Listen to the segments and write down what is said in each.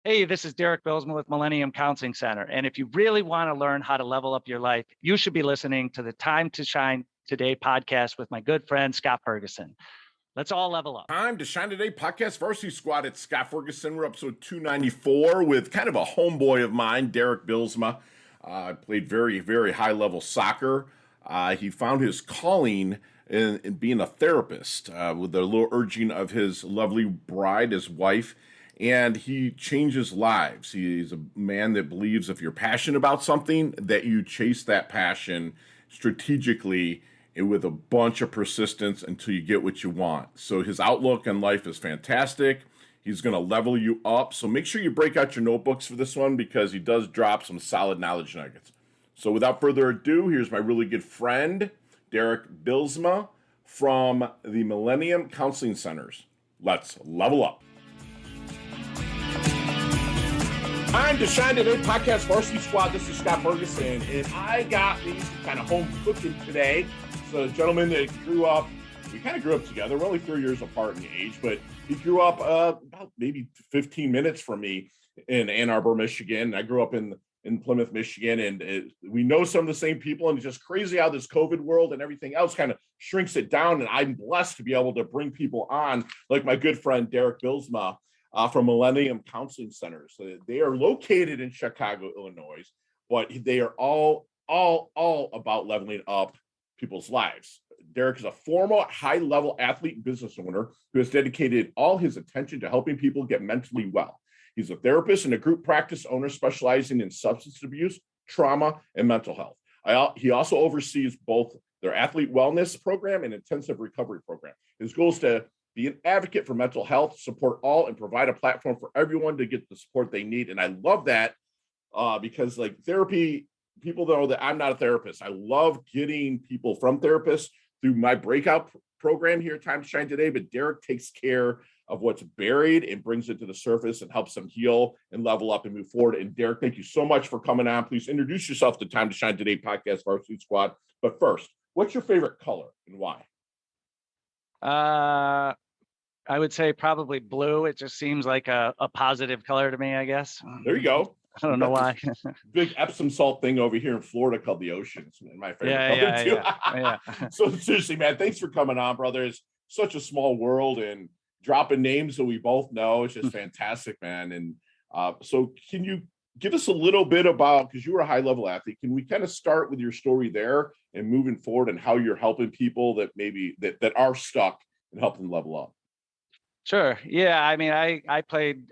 Hey, this is Derek Bylsma with Millennium Counseling Center. And if you really want to learn how to level up your life, you should be listening to the Time to Shine Today podcast with my good friend, Scott Ferguson. Let's all level up. Time to Shine Today podcast Varsity Squad. It's Scott Ferguson. We're episode 294 with kind of a homeboy of mine, Derek Bylsma. Played very, very high level soccer. He found his calling in being a therapist with the little urging of his lovely bride, his wife. And he changes lives. He's a man that believes if you're passionate about something, that you chase that passion strategically and with a bunch of persistence until you get what you want. So his outlook on life is fantastic. He's going to level you up. So make sure you break out your notebooks for this one because he does drop some solid knowledge nuggets. So without further ado, here's my really good friend, Derek Bylsma from the Millennium Counseling Centers. Let's level up. Time to Shine Today podcast Varsity Squad. This is Scott Ferguson, and I got me some kind of home cooking today. So a gentleman that we kind of grew up together. We're only 3 years apart in age, but he grew up about maybe 15 minutes from me in Ann Arbor, Michigan. I grew up in Plymouth, Michigan, and we know some of the same people, and it's just crazy how this COVID world and everything else kind of shrinks it down, and I'm blessed to be able to bring people on, like my good friend Derek Bylsma, from Millennium Counseling Centers. So they are located in Chicago, Illinois, but they are all about leveling up people's lives. Derek is a former high-level athlete and business owner who has dedicated all his attention to helping people get mentally well. He's a therapist and a group practice owner specializing in substance abuse, trauma, and mental health. He also oversees both their athlete wellness program and intensive recovery program. His goal is to be an advocate for mental health, support all, and provide a platform for everyone to get the support they need. And I love that because like therapy, people know that I'm not a therapist. I love getting people from therapists through my breakout program here at Time to Shine Today, but Derek takes care of what's buried and brings it to the surface and helps them heal and level up and move forward. And Derek, thank you so much for coming on. Please introduce yourself to Time to Shine Today podcast Varsity Squad. But first, what's your favorite color and why? I would say probably blue. It just seems like a positive color to me, I guess. There you go. I don't know why. Big Epsom salt thing over here in Florida called the ocean. It's my favorite color too. Yeah. So seriously, man, thanks for coming on, brother. It's such a small world and dropping names that we both know. It's just fantastic, man. And so can you give us a little bit about, because you were a high level athlete, can we kind of start with your story there and moving forward and how you're helping people that maybe that are stuck and help them level up? Sure. Yeah. I mean, I played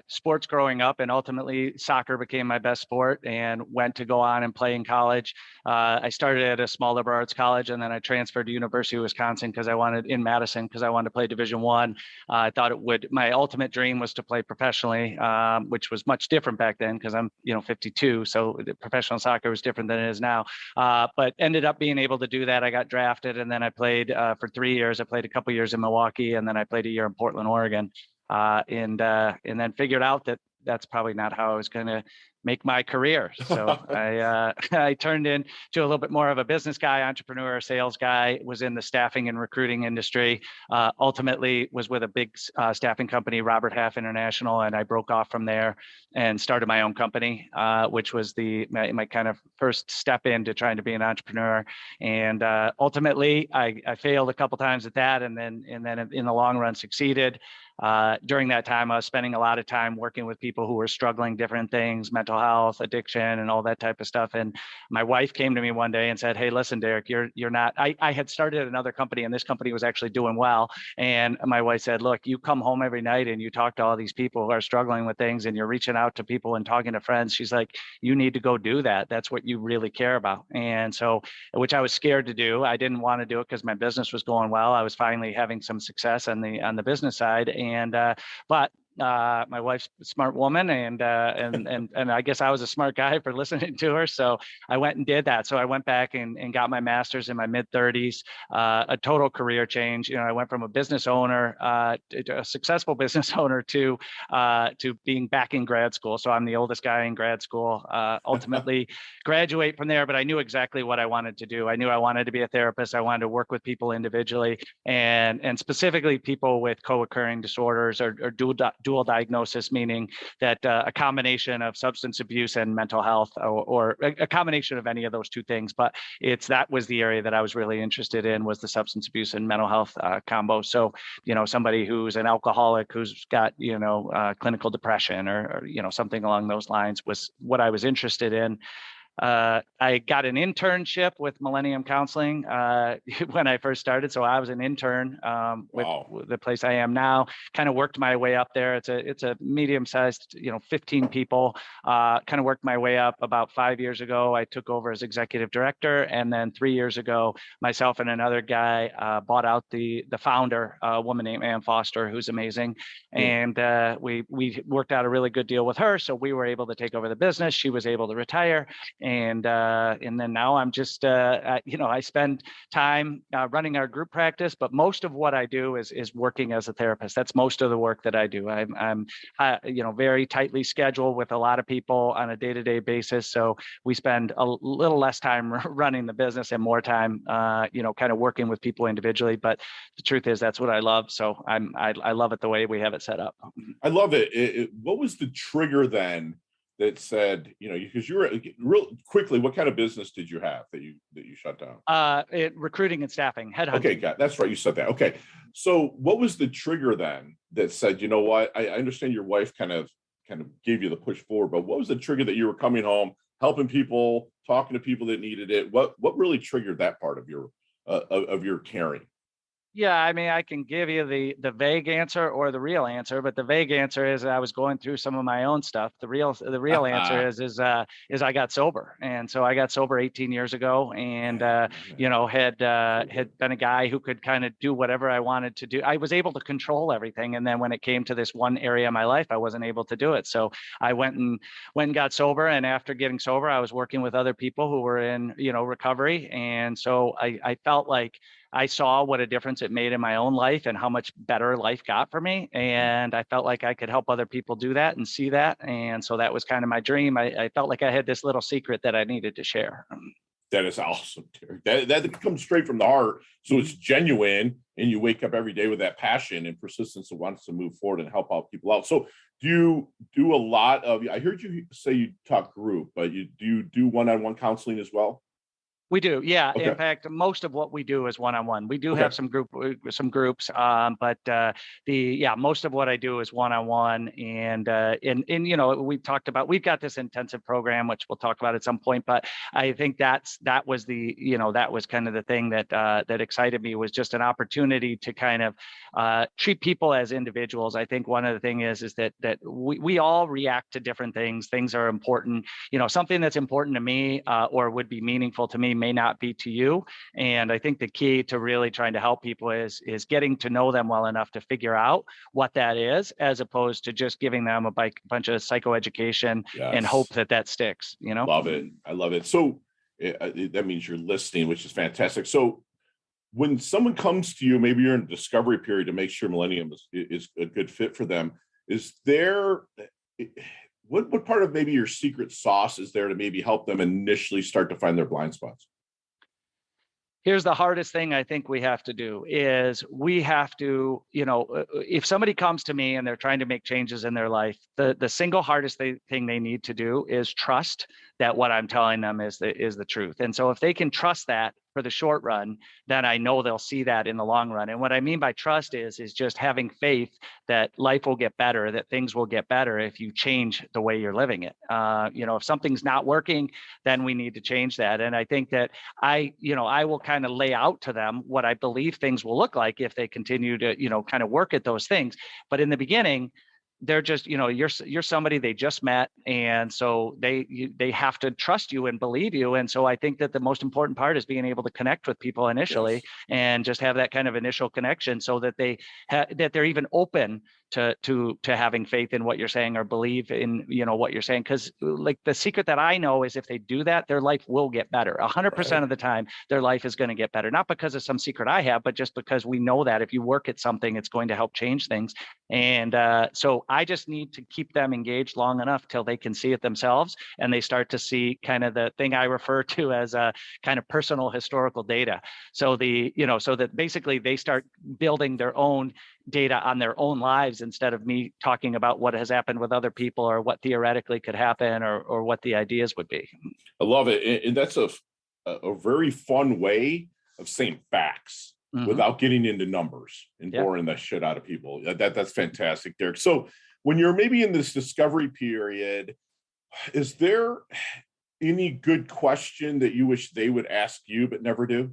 sports growing up, and ultimately soccer became my best sport, and went to go on and play in college. I started at a small liberal arts college, and then I transferred to University of Wisconsin in Madison because I wanted to play Division I. I thought my ultimate dream was to play professionally, which was much different back then because I'm 52. So professional soccer was different than it is now. But ended up being able to do that. I got drafted, and then I played for 3 years. I played a couple years in Milwaukee, and then I played a year in Portland, Oregon, and then figured out that that's probably not how I was going to make my career. So I turned into a little bit more of a business guy, entrepreneur, sales guy, was in the staffing and recruiting industry, ultimately was with a big staffing company, Robert Half International. And I broke off from there and started my own company, which was my kind of first step into trying to be an entrepreneur. And ultimately I failed a couple times at that. And then in the long run succeeded. During that time, I was spending a lot of time working with people who were struggling different things, mental health, addiction, and all that type of stuff. And my wife came to me one day and said, "Hey, listen, Derek, you're not," I had started another company, and this company was actually doing well. And my wife said, "Look, you come home every night and you talk to all these people who are struggling with things, and you're reaching out to people and talking to friends." She's like, "You need to go do that. That's what you really care about." And so, which I was scared to do. I didn't want to do it because my business was going well. I was finally having some success on the business side. But my wife's a smart woman, and I guess I was a smart guy for listening to her. So I went and did that. So I went back and got my master's in my mid-30s, a total career change. I went from a business owner, a successful business owner to being back in grad school. So I'm the oldest guy in grad school, ultimately graduate from there, but I knew exactly what I wanted to do. I knew I wanted to be a therapist. I wanted to work with people individually and specifically people with co-occurring disorders or dual dual diagnosis, meaning that a combination of substance abuse and mental health, or a combination of any of those two things. But that was the area that I was really interested in, was the substance abuse and mental health combo. So, somebody who's an alcoholic, who's got, clinical depression or something along those lines was what I was interested in. I got an internship with Millennium Counseling when I first started. So I was an intern with the place I am now. Kind of worked my way up there. It's a medium-sized, 15 people. Kind of worked my way up. About 5 years ago, I took over as executive director, and then 3 years ago, myself and another guy bought out the founder, a woman named Ann Foster, who's amazing, and we worked out a really good deal with her. So we were able to take over the business. She was able to retire. And then now I'm just, I spend time running our group practice, but most of what I do is working as a therapist. That's most of the work that I do. I'm very tightly scheduled with a lot of people on a day-to-day basis. So we spend a little less time running the business and more time, kind of working with people individually. But the truth is, that's what I love. So I love it the way we have it set up. I love it. What was the trigger then that said, because you were real quickly, what kind of business did you have that you shut down? Recruiting and staffing, headhunting. Okay, that's right. You said that. Okay. So what was the trigger then that said, you know what, I understand your wife kind of gave you the push forward, but what was the trigger that you were coming home, helping people, talking to people that needed it? What really triggered that part of your caring? Yeah, I mean, I can give you the vague answer or the real answer, but the vague answer is I was going through some of my own stuff. The real answer is I got sober, and so I got sober 18 years ago, and had been a guy who could kind of do whatever I wanted to do. I was able to control everything, and then when it came to this one area of my life, I wasn't able to do it. So I went and got sober, and after getting sober, I was working with other people who were in recovery, and so I felt like I saw what a difference it made in my own life and how much better life got for me. And I felt like I could help other people do that and see that. And so that was kind of my dream. I felt like I had this little secret that I needed to share. That is awesome, Derek. That comes straight from the heart. So it's genuine, and you wake up every day with that passion and persistence that wants to move forward and help out people out. So do you do a lot of, I heard you say you talk group, but do you do one-on-one counseling as well? We do, yeah. Okay. In fact, most of what we do is one-on-one. We do have some groups, but most of what I do is one-on-one. And we've talked about, we've got this intensive program, which we'll talk about at some point. But I think that was kind of the thing that excited me, was just an opportunity to kind of treat people as individuals. I think one of the things is that we all react to different things. Things are important. Something that's important to me or would be meaningful to me may not be to you. And I think the key to really trying to help people is getting to know them well enough to figure out what that is, as opposed to just giving them a bunch of psychoeducation and hope that sticks. Love it. I love it. So that means you're listening, which is fantastic. So when someone comes to you, maybe you're in a discovery period to make sure Millennium is a good fit for them. Is there what part of maybe your secret sauce is there to maybe help them initially start to find their blind spots? Here's the hardest thing I think we have to do is we have to, if somebody comes to me and they're trying to make changes in their life, the single hardest thing they need to do is trust that what I'm telling them is the truth. And so if they can trust that for the short run, then I know they'll see that in the long run. And what I mean by trust is just having faith that life will get better, that things will get better if you change the way you're living it. If something's not working, then we need to change that. And I think that I will kind of lay out to them what I believe things will look like if they continue to, kind of work at those things. But in the beginning, they're just, you're somebody they just met. And so they have to trust you and believe you. And so I think that the most important part is being able to connect with people initially and just have that kind of initial connection so that that they're even open to having faith in what you're saying or believe in, what you're saying. Because like the secret that I know is if they do that, their life will get better. 100% of the time, their life is going to get better. Not because of some secret I have, but just because we know that if you work at something, it's going to help change things. And so I just need to keep them engaged long enough till they can see it themselves and they start to see kind of the thing I refer to as a kind of personal historical data. So so that basically they start building their own data on their own lives instead of me talking about what has happened with other people or what theoretically could happen or what the ideas would be. I love it. And that's a very fun way of saying facts without getting into numbers and boring the shit out of people. That's fantastic, Derek. So when you're maybe in this discovery period, is there any good question that you wish they would ask you but never do?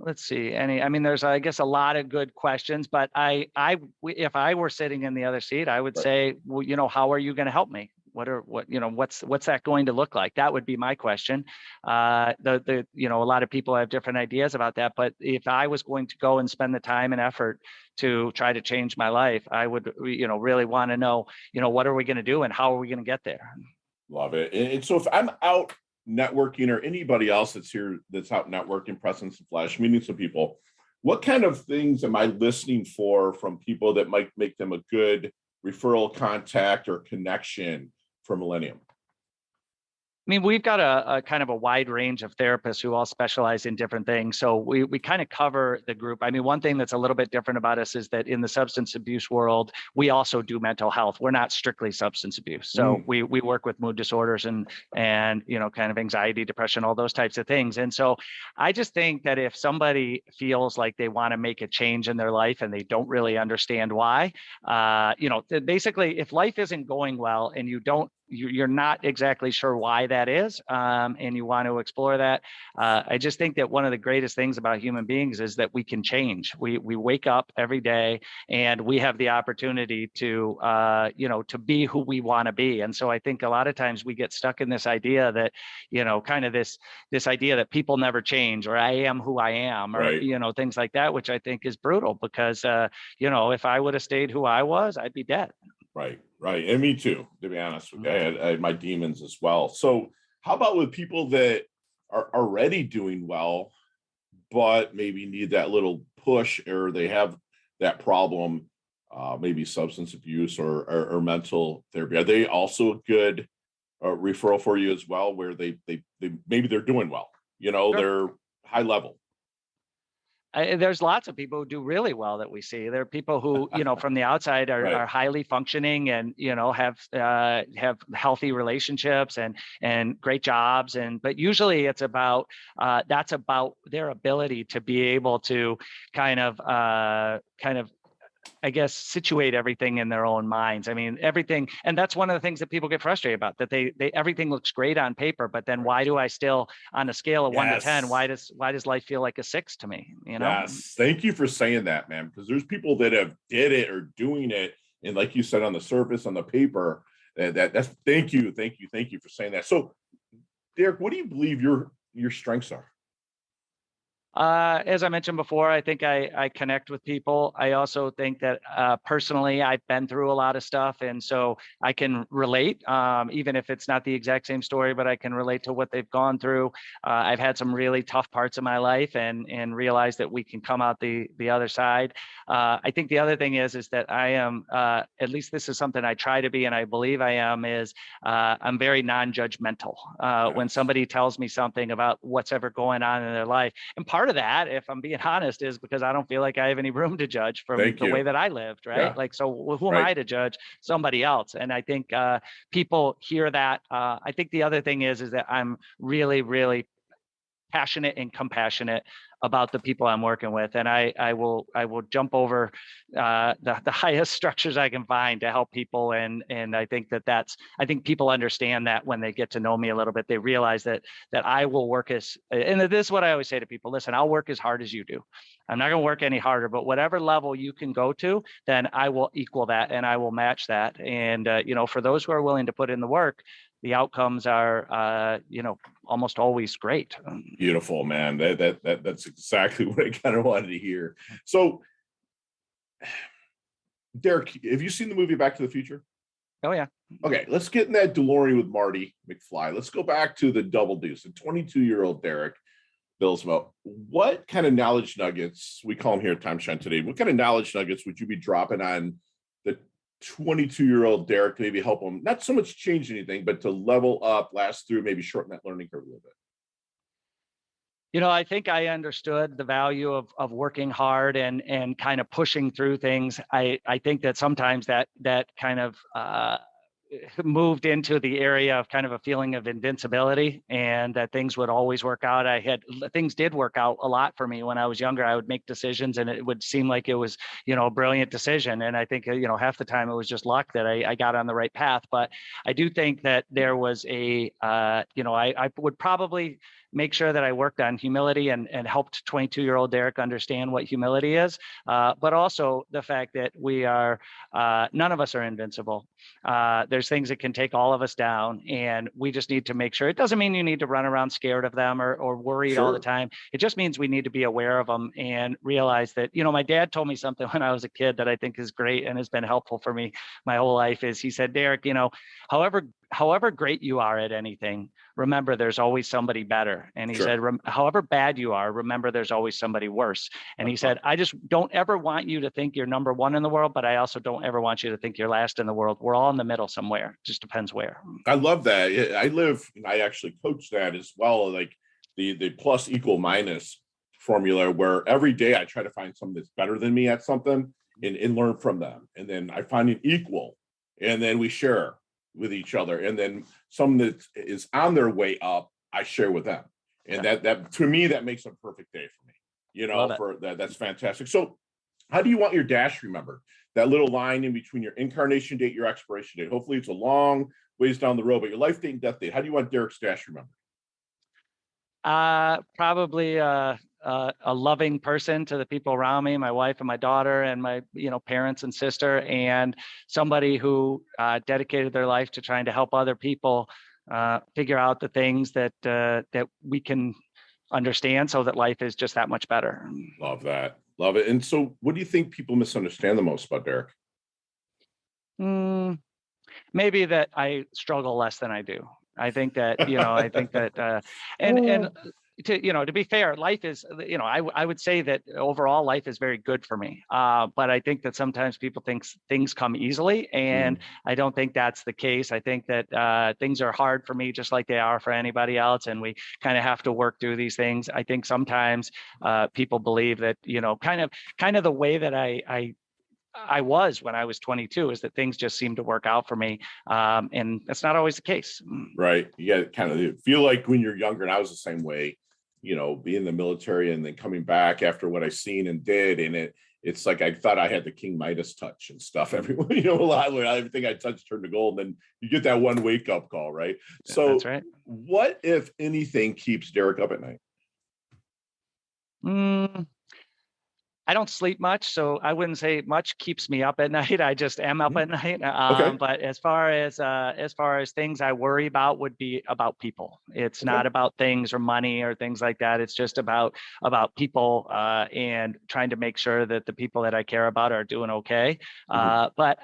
Let's see. There's, I guess, a lot of good questions, but if I were sitting in the other seat, I would say, well, how are you going to help me? What's that going to look like? That would be my question. A lot of people have different ideas about that, but if I was going to go and spend the time and effort to try to change my life, I would, really want to know, what are we going to do and how are we going to get there? Love it. And so if I'm out networking, or anybody else that's here that's out networking, presence and flash, meeting some people, what kind of things am I listening for from people that might make them a good referral contact or connection for Millennium? We've got a kind of a wide range of therapists who all specialize in different things. So we kind of cover the group. One thing that's a little bit different about us is that in the substance abuse world, we also do mental health. We're not strictly substance abuse. So we work with mood disorders and kind of anxiety, depression, all those types of things. And so I just think that if somebody feels like they want to make a change in their life and they don't really understand why, basically, if life isn't going well and you're not exactly sure why that is, and you want to explore that. I just think that one of the greatest things about human beings is that we can change. We wake up every day and we have the opportunity to be who we want to be. And so I think a lot of times we get stuck in this idea that, kind of this idea that people never change, or I am who I am, or, things like that, which I think is brutal because, if I would have stayed who I was, I'd be dead. Right. And me too, to be honest with you. I had my demons as well. So how about with people that are already doing well, but maybe need that little push, or they have that problem, maybe substance abuse or mental therapy? Are they also a good referral for you as well, where they maybe they're doing well, Sure. They're high level? There's lots of people who do really well that we see. There are people who, from the outside are highly functioning and, have healthy relationships and great jobs. But usually it's about, that's about their ability to be able to kind of, I guess, situate everything in their own minds. Everything. And that's one of the things that people get frustrated about, that they everything looks great on paper, but then why do I still, on a scale of 1 to 10, why does life feel like a 6 to me? Yes. Thank you for saying that, man. Because there's people that have did it or doing it. And like you said, on the surface, on the paper, that's thank you for saying that. So Derek, what do you believe your strengths are? As I mentioned before, I think I connect with people. I also think that personally, I've been through a lot of stuff. And so I can relate, even if it's not the exact same story, but I can relate to what they've gone through. I've had some really tough parts of my life and realize that we can come out the other side. I think the other thing is that I am, at least this is something I try to be, and I believe I am, is I'm very non-judgmental. When somebody tells me something about what's ever going on in their life, and part of that, if I'm being honest, is because I don't feel like I have any room to judge from the way that I lived, right? Yeah. So who am I to judge somebody else? And I think people hear that. I think the other thing is that I'm really, really passionate and compassionate about the people I'm working with, and I will jump over the highest structures I can find to help people, and I think I think people understand that when they get to know me a little bit, they realize that I will work and this is what I always say to people: listen, I'll work as hard as you do. I'm not going to work any harder, but whatever level you can go to, then I will equal that and I will match that. And for those who are willing to put in the work, the outcomes are, almost always great. Beautiful, man. That's exactly what I kind of wanted to hear. So, Derek, have you seen the movie Back to the Future? Oh, yeah. Okay, let's get in that DeLorean with Marty McFly. Let's go back to the Double Deuce, the 22-year-old Derek Bylsma. What kind of knowledge nuggets, we call them here at Time Shine Today, what kind of knowledge nuggets would you be dropping on the 22-year-old Derek to maybe help him, not so much change anything, but to level up, last through, maybe shorten that learning curve a little bit? I think I understood the value of working hard and kind of pushing through things. I think that sometimes that kind of moved into the area of kind of a feeling of invincibility, and that things would always work out. Things did work out a lot for me when I was younger. I would make decisions and it would seem like it was, a brilliant decision. And I think, half the time it was just luck that I got on the right path. But I do think that there was I would probably make sure that I worked on humility and helped 22-year-old Derek understand what humility is, but also the fact that none of us are invincible. There's things that can take all of us down, and we just need to make sure. It doesn't mean you need to run around scared of them or worried all the time. It just means we need to be aware of them and realize that, my dad told me something when I was a kid that I think is great and has been helpful for me my whole life. Is he said, Derek, however great you are at anything, remember there's always somebody better. And he said, however bad you are, remember there's always somebody worse. And he said, I just don't ever want you to think you're number one in the world, but I also don't ever want you to think you're last in the world. We're all in the middle somewhere. Just depends where. I love that. I actually coach that as well. Like the plus equal minus formula, where every day I try to find someone that's better than me at something and learn from them. And then I find an equal, and then we share with each other. And then someone that is on their way up, I share with them. And that to me, that makes a perfect day for me, for that. That's fantastic. So how do you want your dash remembered? That little line in between your incarnation date, your expiration date. Hopefully it's a long ways down the road, but your life date and death date. How do you want Derek's dash remembered? Probably a loving person to the people around me, my wife and my daughter and my, parents and sister, and somebody who dedicated their life to trying to help other people figure out the things that we can understand so that life is just that much better. Love that. Love it. And so what do you think people misunderstand the most about Derek? Maybe that I struggle less than I do. I think that, and to be fair, life is, I would say that overall life is very good for me. But I think that sometimes people think things come easily, and I don't think that's the case. I think that things are hard for me, just like they are for anybody else. And we kind of have to work through these things. I think sometimes people believe that, kind of the way that I was when I was 22 is that things just seem to work out for me. And that's not always the case. Right. You got kind of feel like when you're younger, and I was the same way, being in the military and then coming back after what I seen and did. And it's like, I thought I had the King Midas touch and stuff. Everyone, a lot of everything I touched turned to gold. And then you get that one wake up call, right? So that's right. What, if anything, keeps Derek up at night? I don't sleep much, so I wouldn't say much keeps me up at night. I just am up at night. Okay. But as far as things I worry about would be about people. It's not about things or money or things like that. It's just about people and trying to make sure that the people that I care about are doing okay. But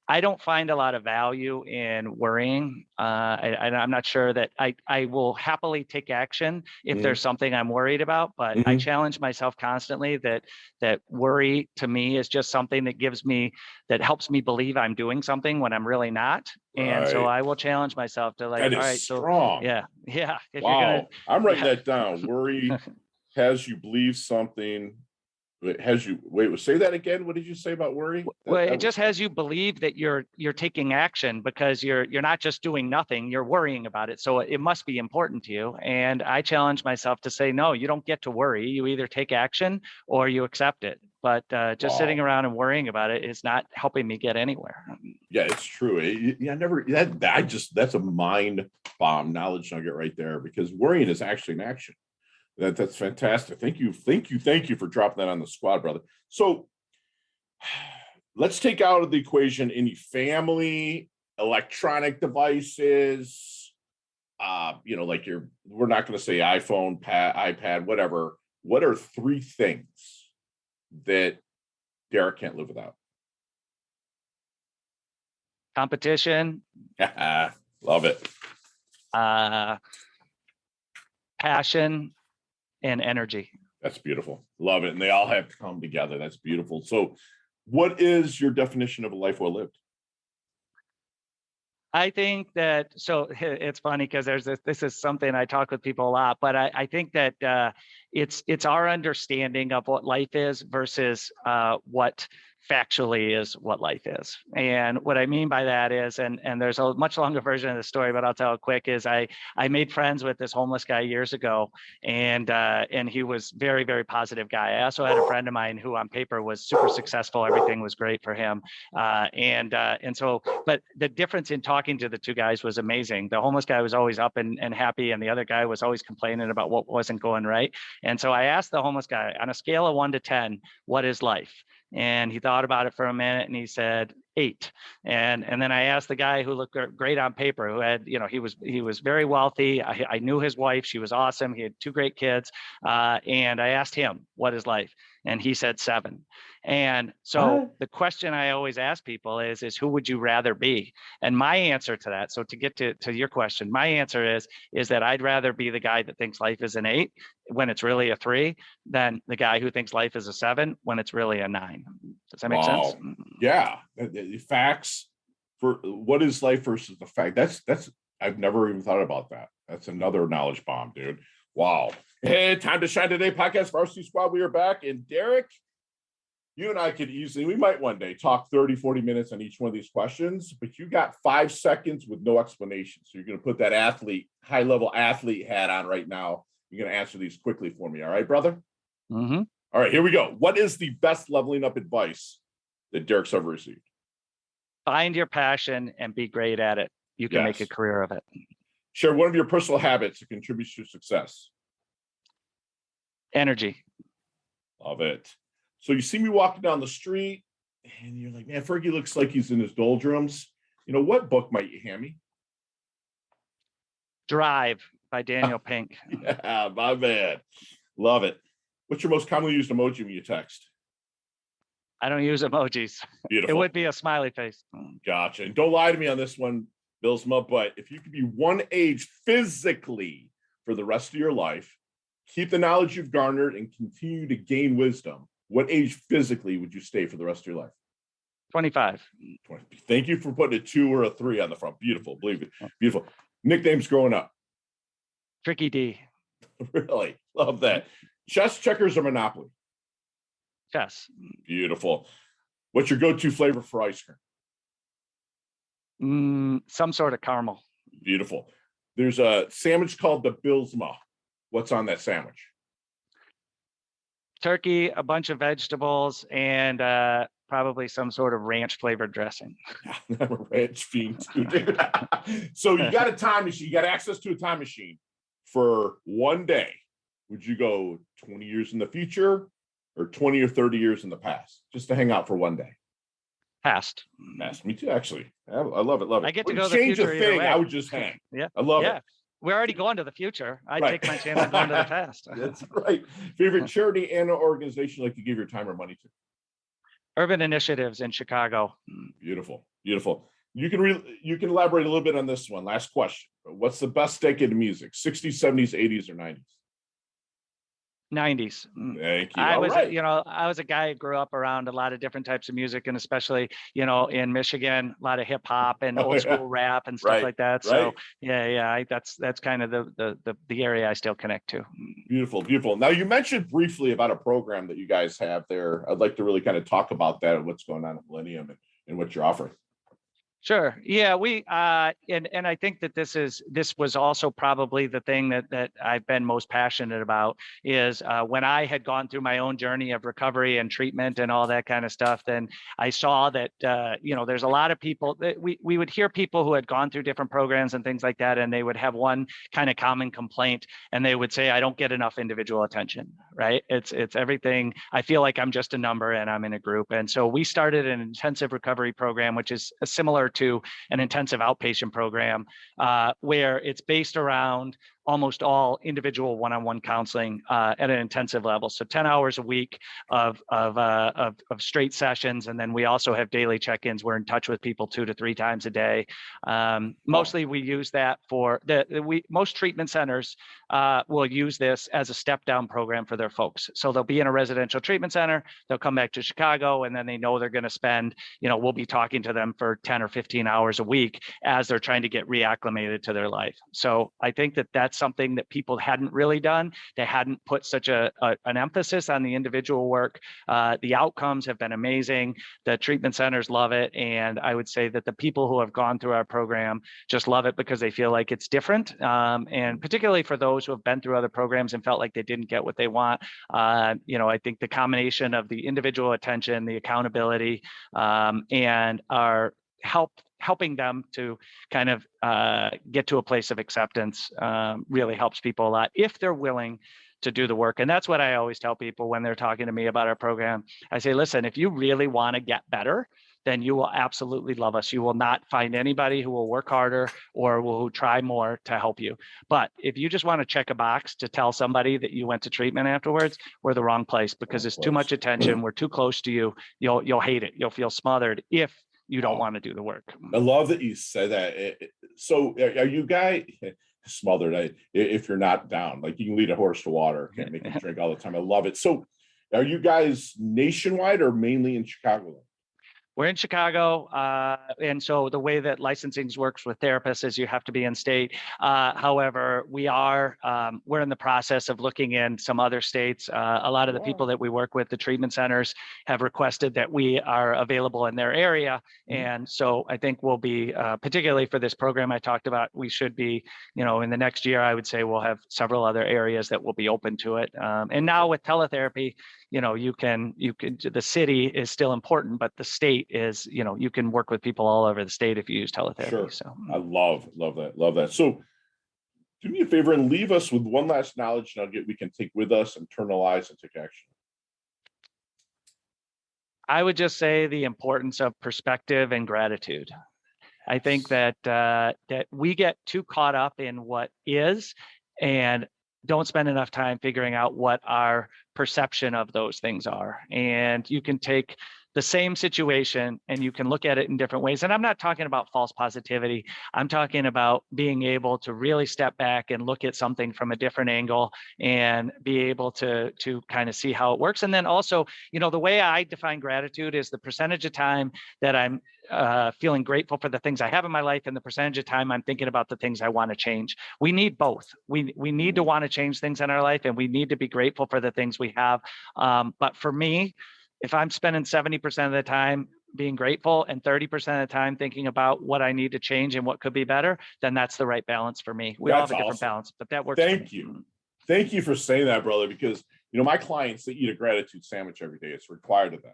I don't find a lot of value in worrying. I'm not sure that I will happily take action if there's something I'm worried about, but I challenge myself constantly that worry to me is just something that helps me believe I'm doing something when I'm really not. And so I will challenge myself to that is all right, strong. So yeah. Wow. I'm writing that down. Worry has you believe something. Say that again. What did you say about worry? Well, it just has you believe that you're taking action because you're not just doing nothing, you're worrying about it. So it must be important to you. And I challenge myself to say, no, you don't get to worry. You either take action or you accept it. But just sitting around and worrying about it is not helping me get anywhere. Yeah, it's true. That's a mind bomb knowledge nugget right there, because worrying is actually an action. That's fantastic. Thank you for dropping that on the squad, brother. So let's take out of the equation any family, electronic devices, we're not going to say iPhone, iPad, whatever. What are 3 things that Derek can't live without? Competition. Love it. Passion and energy. That's beautiful. Love it. And they all have to come together. That's beautiful. So what is your definition of a life well lived? I think that, so it's funny because this is something I talk with people a lot, but I think that it's our understanding of what life is versus what factually is what life is. And what I mean by that is, and there's a much longer version of the story, but I'll tell it quick, is I made friends with this homeless guy years ago, and he was very, very positive guy. I also had a friend of mine who on paper was super successful. Everything was great for him. And so, but the difference in talking to the two guys was amazing. The homeless guy was always up and happy, and the other guy was always complaining about what wasn't going right. And so I asked the homeless guy, on a scale of 1 to 10, what is life? And he thought about it for a minute and he said 8. And then I asked the guy who looked great on paper, who had, he was very wealthy. I knew his wife. She was awesome. He had 2 great kids. And I asked him, what is life? And he said 7. And so the question I always ask people is who would you rather be? And my answer to that, so to get to your question, my answer is that I'd rather be the guy that thinks life is an 8 when it's really a 3 than the guy who thinks life is a 7 when it's really a 9. Does that make sense? Yeah. The facts for what is life versus the fact. That's I've never even thought about that. That's another knowledge bomb, dude. Wow. Hey, time to shine today podcast Varsity Squad. We are back. And Derek, you and I could we might one day talk 30, 40 minutes on each one of these questions, but you got 5 seconds with no explanation. So you're going to put that high level athlete hat on right now. You're going to answer these quickly for me. All right, brother? Mm-hmm. All right, here we go. What is the best leveling up advice that Derek's ever received? Find your passion and be great at it. You can make a career of it. Share one of your personal habits that contributes to success. Energy. Love it. So you see me walking down the street and you're like, man, Fergie looks like he's in his doldrums. What book might you hand me? Drive by Daniel Pink. Yeah, my man. Love it. What's your most commonly used emoji when you text? I don't use emojis. Beautiful. It would be a smiley face. Gotcha. And don't lie to me on this one, Bylsma, but if you could be one age physically for the rest of your life, keep the knowledge you've garnered and continue to gain wisdom, what age physically would you stay for the rest of your life? 25. 20. Thank you for putting a 2 or a 3 on the front. Beautiful. Believe it. Beautiful. Nicknames growing up. Tricky D. Really? Love that. Chess, checkers, or Monopoly? Chess. Beautiful. What's your go-to flavor for ice cream? Some sort of caramel. Beautiful. There's a sandwich called the Bylsma. What's on that sandwich? Turkey, a bunch of vegetables, and probably some sort of ranch flavored dressing. I'm a ranch fiend too, dude. So you got a time machine. You got access to a time machine for one day. Would you go 20 years in the future or 20 or 30 years in the past just to hang out for one day? Past. Me too, actually. I love it. I get to go to the change future a thing. I would just hang. Yeah. I love it. We're already going to the future. I'd take my chance of going to the past. That's right. Favorite charity and organization like to give your time or money to? Urban Initiatives in Chicago. Beautiful. Beautiful. You can elaborate a little bit on this one. Last question. What's the best decade of music? 60s, 70s, 80s, or 90s? 90s. Thank you. I was a guy who grew up around a lot of different types of music, and especially, in Michigan, a lot of hip hop and old school rap and stuff like that. So that's kind of the area I still connect to. Beautiful, beautiful. Now you mentioned briefly about a program that you guys have there. I'd like to really kind of talk about that and what's going on at Millennium and what you're offering. Sure. Yeah, we and I think that this was also probably the thing that I've been most passionate about is when I had gone through my own journey of recovery and treatment and all that kind of stuff, then I saw that there's a lot of people that we would hear people who had gone through different programs and things like that, and they would have one kind of common complaint, and they would say, I don't get enough individual attention, right? It's everything. I feel like I'm just a number and I'm in a group. And so we started an intensive recovery program, which is similar to an intensive outpatient program where it's based around almost all individual one-on-one counseling at an intensive level. So 10 hours a week of straight sessions. And then we also have daily check-ins. We're in touch with people 2 to 3 times a day. Mostly we use that for most treatment centers will use this as a step-down program for their folks. So they'll be in a residential treatment center, they'll come back to Chicago, and then they know they're going to spend, we'll be talking to them for 10 or 15 hours a week as they're trying to get reacclimated to their life. So I think that that's something that people hadn't really done. They hadn't put such an emphasis on the individual work. The outcomes have been amazing. The treatment centers love it. And I would say that the people who have gone through our program just love it because they feel like it's different. And particularly for those who have been through other programs and felt like they didn't get what they want. I think the combination of the individual attention, the accountability, and our helping them to kind of get to a place of acceptance really helps people a lot if they're willing to do the work. And that's what I always tell people when they're talking to me about our program. I say, listen, if you really want to get better, then you will absolutely love us. You will not find anybody who will work harder or will try more to help you. But if you just want to check a box to tell somebody that you went to treatment afterwards, we're the wrong place because it's too much attention. We're too close to you. You'll hate it. You'll feel smothered if you don't want to do the work. I love that you said that. So are you guys smothered? If you're not down, like you can lead a horse to water, can't make it drink all the time. I love it. So are you guys nationwide or mainly in Chicago? We're in Chicago, and so the way that licensing works with therapists is you have to be in state. However, we're in the process of looking in some other states. A lot of the people that we work with, the treatment centers, have requested that we are available in their area. And so I think we'll be, particularly for this program I talked about, we should be, in the next year, I would say we'll have several other areas that will be open to it. And now with teletherapy, you can, the city is still important, but the state is, you can work with people all over the state if you use teletherapy. Sure. So I love that. So do me a favor and leave us with one last knowledge nugget we can take with us, internalize, and take action. I would just say the importance of perspective and gratitude. I think that we get too caught up in what is and don't spend enough time figuring out what our perception of those things are. And you can take the same situation and you can look at it in different ways. And I'm not talking about false positivity. I'm talking about being able to really step back and look at something from a different angle and be able to kind of see how it works. And then also, the way I define gratitude is the percentage of time that I'm feeling grateful for the things I have in my life and the percentage of time I'm thinking about the things I want to change. We need both. We need to want to change things in our life and we need to be grateful for the things we have. But for me, if I'm spending 70% of the time being grateful and 30% of the time thinking about what I need to change and what could be better, then that's the right balance for me. We all have a different balance, but that works. Thank you. Thank you for saying that, brother, because, my clients, they eat a gratitude sandwich every day. It's required of them.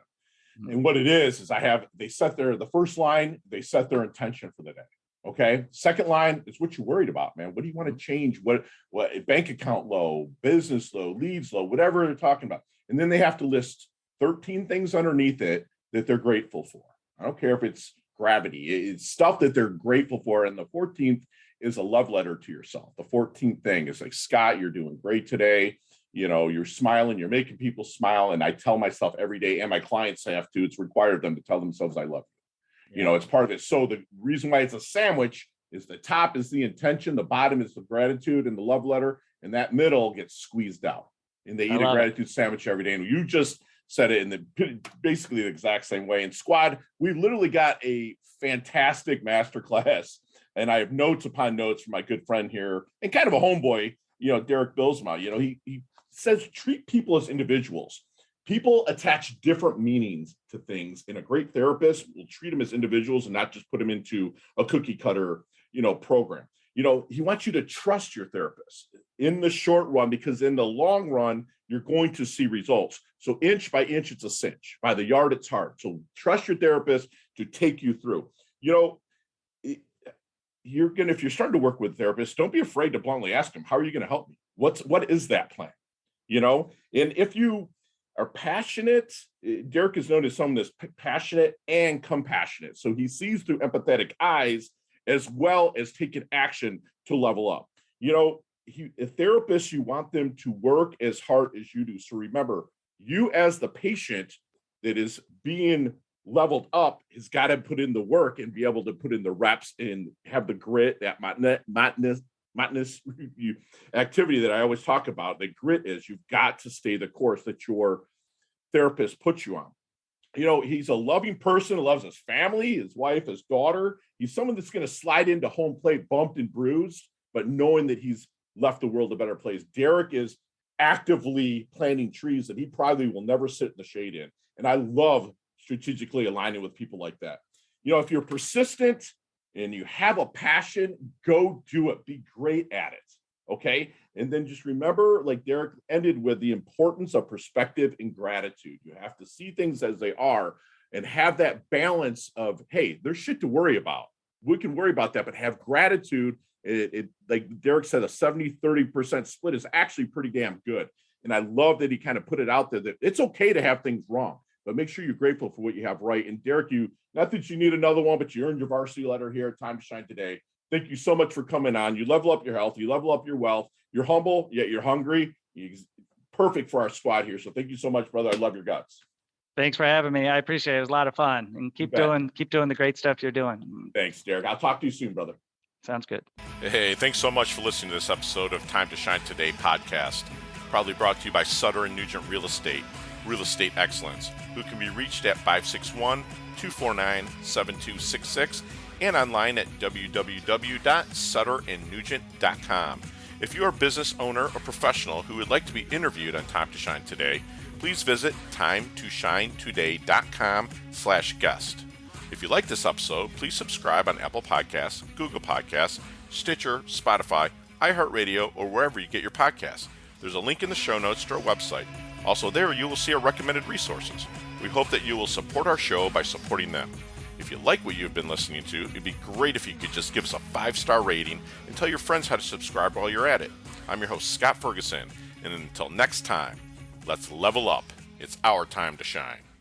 And what it is they set the first line, they set their intention for the day. Okay. Second line is what you're worried about, man. What do you want to change? What bank account low, business low, leads low, whatever they're talking about. And then they have to list 13 things underneath it that they're grateful for. I don't care if it's gravity, it's stuff that they're grateful for. And the 14th is a love letter to yourself. The 14th thing is like, Scott, you're doing great today. You're smiling, you're making people smile. And I tell myself every day, and my clients have to, it's required of them to tell themselves I love you. It's part of it. So the reason why it's a sandwich is the top is the intention, the bottom is the gratitude and the love letter, and that middle gets squeezed out. And they eat a gratitude sandwich every day. And you just said it in basically the exact same way. And squad, we've literally got a fantastic masterclass. And I have notes upon notes from my good friend here and kind of a homeboy, Derek Bylsma. He says, treat people as individuals. People attach different meanings to things, and a great therapist will treat them as individuals and not just put them into a cookie cutter, program. He wants you to trust your therapist in the short run, because in the long run, you're going to see results. So inch by inch, it's a cinch. By the yard, it's hard. So trust your therapist to take you through. If you're starting to work with therapists, don't be afraid to bluntly ask them, how are you going to help me? What is that plan? And if you are passionate, Derek is known as someone that's passionate and compassionate. So he sees through empathetic eyes as well as taking action to level up. a therapist, you want them to work as hard as you do. So remember, you as the patient that is being leveled up has got to put in the work and be able to put in the reps and have the grit, that monotonous activity that I always talk about. The grit is you've got to stay the course that your therapist puts you on. You know, he's a loving person, loves his family, his wife, his daughter. He's someone that's going to slide into home plate bumped and bruised, but knowing that he's left the world a better place. Derek is actively planting trees that he probably will never sit in the shade in. And I love strategically aligning with people like that. You know, if you're persistent and you have a passion, go do it. Be great at it. Okay. And then just remember, like Derek ended with, the importance of perspective and gratitude. You have to see things as they are and have that balance of, hey, there's shit to worry about. We can worry about that, but have gratitude. It like Derek said, a 70-30% split is actually pretty damn good. And I love that he kind of put it out there that it's okay to have things wrong, but make sure you're grateful for what you have right. And Derek, not that you need another one, but you earned your varsity letter here at Time to Shine today. Thank you so much for coming on. You level up your health, you level up your wealth. You're humble, yet you're hungry. You're perfect for our squad here. So thank you so much, brother. I love your guts. Thanks for having me. I appreciate it. It was a lot of fun, and keep doing the great stuff you're doing. Thanks, Derek. I'll talk to you soon, brother. Sounds good. Hey, thanks so much for listening to this episode of Time to Shine Today podcast, proudly brought to you by Sutter and Nugent Real Estate Excellence, who can be reached at 561-249-7266 and online at www.sutterandnugent.com. If you are a business owner or professional who would like to be interviewed on Time to Shine Today, please visit timetoshinetoday.com/guest. If you like this episode, please subscribe on Apple Podcasts, Google Podcasts, Stitcher, Spotify, iHeartRadio, or wherever you get your podcasts. There's a link in the show notes to our website. Also there, you will see our recommended resources. We hope that you will support our show by supporting them. If you like what you've been listening to, it'd be great if you could just give us a 5-star rating and tell your friends how to subscribe while you're at it. I'm your host, Scott Ferguson, and until next time, let's level up. It's our time to shine.